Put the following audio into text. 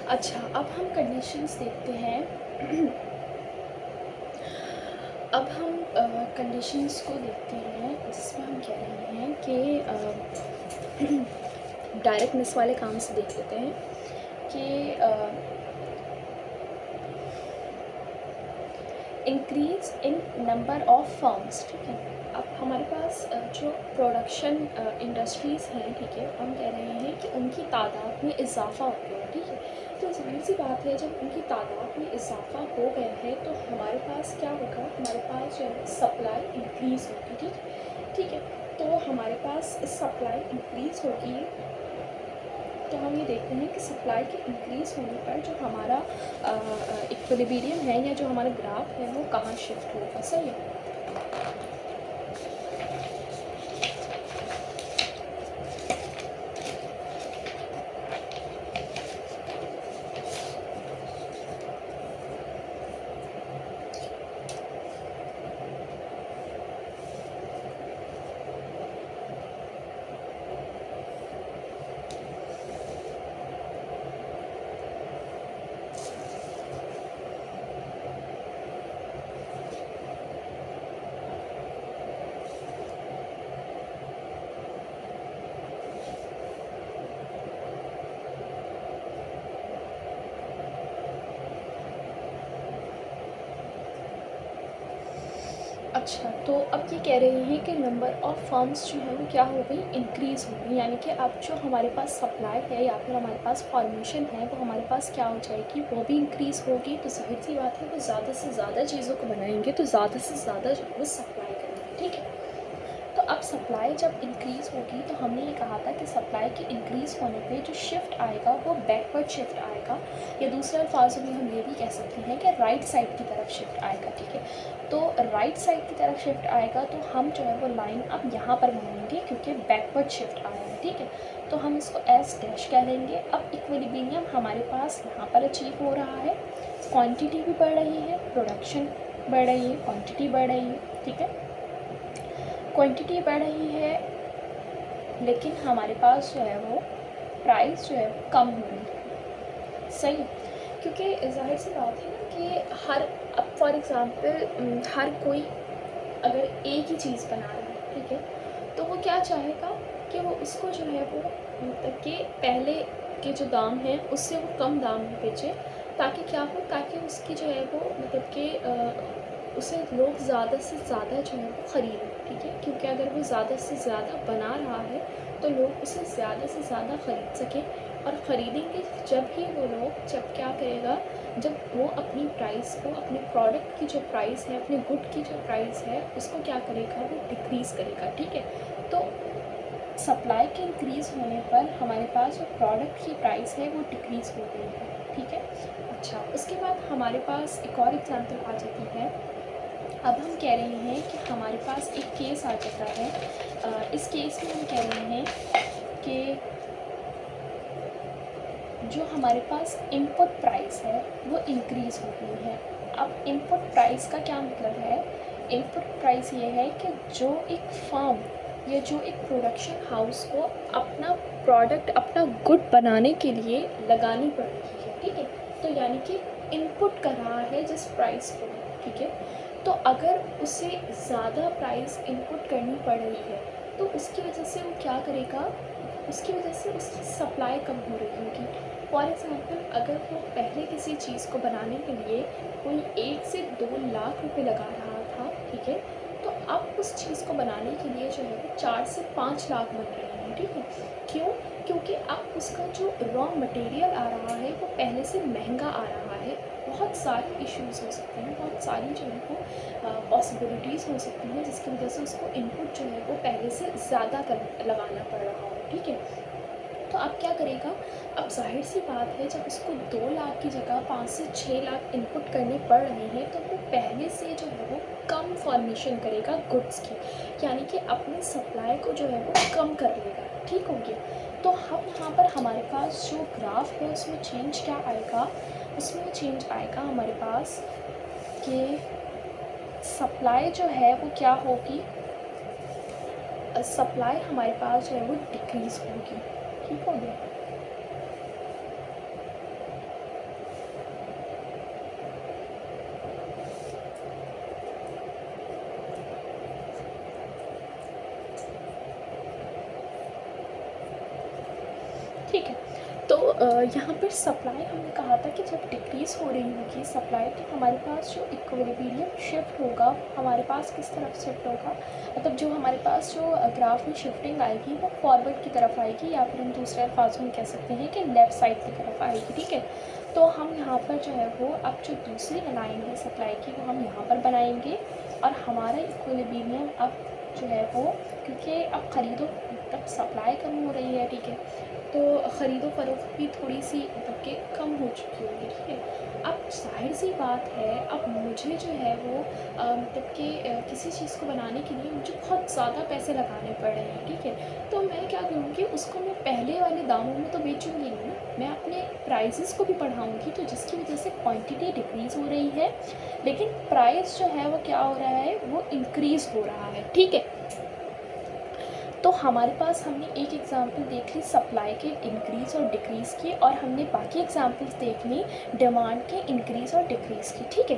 अच्छा, अब हम कंडीशंस देखते हैं। अब हम कंडीशंस को देखते हैं जिसमें हम कह रहे हैं कि डायरेक्टनेस वाले काम से देख लेते हैं कि increase in number of firms. ठीक है, अब हमारे पास जो प्रोडक्शन इंडस्ट्रीज़ हैं, ठीक है, हम कह रहे हैं कि उनकी तादाद में इजाफ़ा हो गया है। ठीक है, तो ज़ाहिर सी बात है, जब उनकी तादाद में इजाफ़ा हो गया है तो हमारे पास क्या होगा, हमारे पास जो है सप्लाई इंक्रीज़ होगी। ठीक है, तो हमारे पास सप्लाई इंक्रीज़ होगी, तो हम ये देखते हैं कि सप्लाई के इंक्रीज़ होने पर जो हमारा इक्विलिब्रियम है या जो हमारा ग्राफ है वो कहाँ शिफ्ट होगा। सही है। अच्छा, तो अब ये कह रहे हैं कि नंबर ऑफ़ फर्म्स जो है वो क्या हो गई, इंक्रीज़ हो गई। यानी कि अब जो हमारे पास सप्लाई है या फिर हमारे पास फॉर्मेशन है वो हमारे पास क्या हो जाएगी, वो भी इंक्रीज़ होगी। तो ज़ाहिर सी बात है वो ज़्यादा से ज़्यादा चीज़ों को बनाएंगे तो ज़्यादा से ज़्यादा जो है वो सप्लाई करेंगे। ठीक है, तो अब सप्लाई जब इंक्रीज़ होगी तो हमने ये कहा था कि सप्लाई के इंक्रीज़ होने पे जो शिफ्ट आएगा वो बैकवर्ड शिफ्ट आएगा, या दूसरे अल्फाजों में हम ये भी कह सकते हैं कि राइट साइड की तरफ शिफ्ट आएगा। ठीक है, तो राइट साइड की तरफ शिफ्ट आएगा तो हम जो है वो लाइन अब यहाँ पर बनाएंगे क्योंकि बैकवर्ड शिफ्ट आया है। ठीक है, तो हम इसको एस डैश कह लेंगे। अब इक्विलिब्रियम हमारे पास यहाँ पर अचीव हो रहा है, क्वांटिटी भी बढ़ रही है, प्रोडक्शन बढ़ रही है, क्वांटिटी बढ़ रही है। ठीक है, क्वांटिटी बढ़ रही है लेकिन हमारे पास जो है वो प्राइस जो है वो कम हो रही है। सही है, क्योंकि ज़ाहिर सी बात है ना कि हर, अब फॉर एग्ज़ाम्पल हर कोई अगर एक ही चीज़ बना रहा है, ठीक है, तो वो क्या चाहेगा कि वो उसको जो है वो मतलब कि पहले के जो दाम हैं उससे वो कम दाम में बेचे, ताकि क्या हो, ताकि उसकी जो है वो मतलब कि उसे लोग ज़्यादा से ज़्यादा जो है वो ख़रीदें। ठीक है, क्योंकि अगर वो ज़्यादा से ज़्यादा बना रहा है तो लोग उसे ज़्यादा से ज़्यादा ख़रीद सकें, और ख़रीदेंगे जब ही वो लोग, जब क्या करेगा, जब वो अपनी प्राइस को, अपने प्रोडक्ट की जो प्राइस है, अपने गुड की जो प्राइस है उसको क्या करेगा, वो डिक्रीज़ करेगा। ठीक है, तो सप्लाई के इंक्रीज़ होने पर हमारे पास जो प्रोडक्ट की प्राइस है वो डिक्रीज़ हो गई है। ठीक है, अच्छा, उसके बाद हमारे पास एक और एग्जांपल आ जाती है। अब हम कह रहे हैं कि हमारे पास एक केस आ जाता है। इस केस में हम कह रहे हैं कि जो हमारे पास इनपुट प्राइस है वो इंक्रीज़ हो गई है। अब इनपुट प्राइस का क्या मतलब है, इनपुट प्राइस ये है कि जो एक फर्म या जो एक प्रोडक्शन हाउस को अपना प्रोडक्ट, अपना गुड बनाने के लिए लगानी पड़ रही है। ठीक है, तो यानी कि इनपुट कर रहा है जिस प्राइस को। ठीक है, तो अगर उसे ज़्यादा प्राइस इनपुट करनी पड़ रही है तो उसकी वजह से वो क्या करेगा, उसकी वजह से उसकी सप्लाई कम हो रही होगी। फॉर एग्ज़ाम्पल अगर वो पहले किसी चीज़ को बनाने के लिए कोई 1 से 2 लाख रुपए लगा रहा था, ठीक है, तो अब उस चीज़ को बनाने के लिए जो है वो 4 से 5 लाख बन रहे हैं। ठीक है, क्यों, क्योंकि अब उसका जो रॉ मटेरियल आ रहा है वो पहले से महंगा आ रहा है। बहुत सारे इश्यूज़ हो सकते हैं, बहुत सारी जो है वो पॉसिबिलिटीज़ हो सकती हैं जिसकी वजह से उसको इनपुट जो है वो पहले से ज़्यादा लगाना पड़ रहा हो। ठीक है, तो अब क्या करेगा, अब जाहिर सी बात है जब उसको 2 लाख की जगह 5 से 6 लाख इनपुट करने पड़ रहे हैं तो वो पहले से जो है वो कम फॉर्मेशन करेगा गुड्स की, यानी कि अपनी सप्लाई को जो है वो कम कर लेगा। ठीक हो गया, तो हम यहाँ पर हमारे पास जो ग्राफ है उसमें चेंज क्या आएगा, उसमें चेंज आएगा हमारे पास कि सप्लाई जो है वो क्या होगी, सप्लाई हमारे पास जो है वो डिक्रीज़ होगी। ठीक हो गया, यहाँ पर सप्लाई हमने कहा था कि जब डिक्रीज़ हो रही होगी सप्लाई, तो हमारे पास जो इक्विलिब्रियम शिफ्ट होगा हमारे पास किस तरफ शिफ्ट होगा, मतलब जो हमारे पास जो ग्राफ में शिफ्टिंग आएगी वो फॉरवर्ड की तरफ आएगी, या फिर हम दूसरे अल्फाजों में कह सकते हैं कि लेफ़्ट साइड की तरफ आएगी। ठीक है, तो हम यहाँ पर जो है वो अब जो दूसरी लाइन है सप्लाई की वो हम यहाँ पर बनाएंगे, और हमारा इक्विलिब्रियम अब जो है वो, क्योंकि अब ख़रीदो तब सप्लाई कम हो रही है, ठीक है, तो ख़रीदो फरोख्त भी थोड़ी सी मतलब कि कम हो चुकी होगी। ठीक है, अब जाहिर सी बात है अब मुझे जो है वो मतलब कि किसी चीज़ को बनाने के लिए मुझे बहुत ज़्यादा पैसे लगाने पड़ रहे हैं। ठीक है, तो मैं क्या करूँगी, उसको मैं पहले वाले दामों में तो बेचूँगी नहीं, मैं अपने प्राइसेस को भी बढ़ाऊँगी, तो जिसकी वजह से क्वांटिटी डिक्रीज़ हो रही है लेकिन प्राइस जो है वो क्या हो रहा है, वो इंक्रीज़ हो रहा है। ठीक है, तो हमारे पास हमने एक एग्ज़ाम्पल देख ली सप्लाई के इंक्रीज़ और डिक्रीज़ की, और हमने बाकी एग्ज़ाम्पल्स देख ली डिमांड के इंक्रीज़ और डिक्रीज़ की। ठीक है,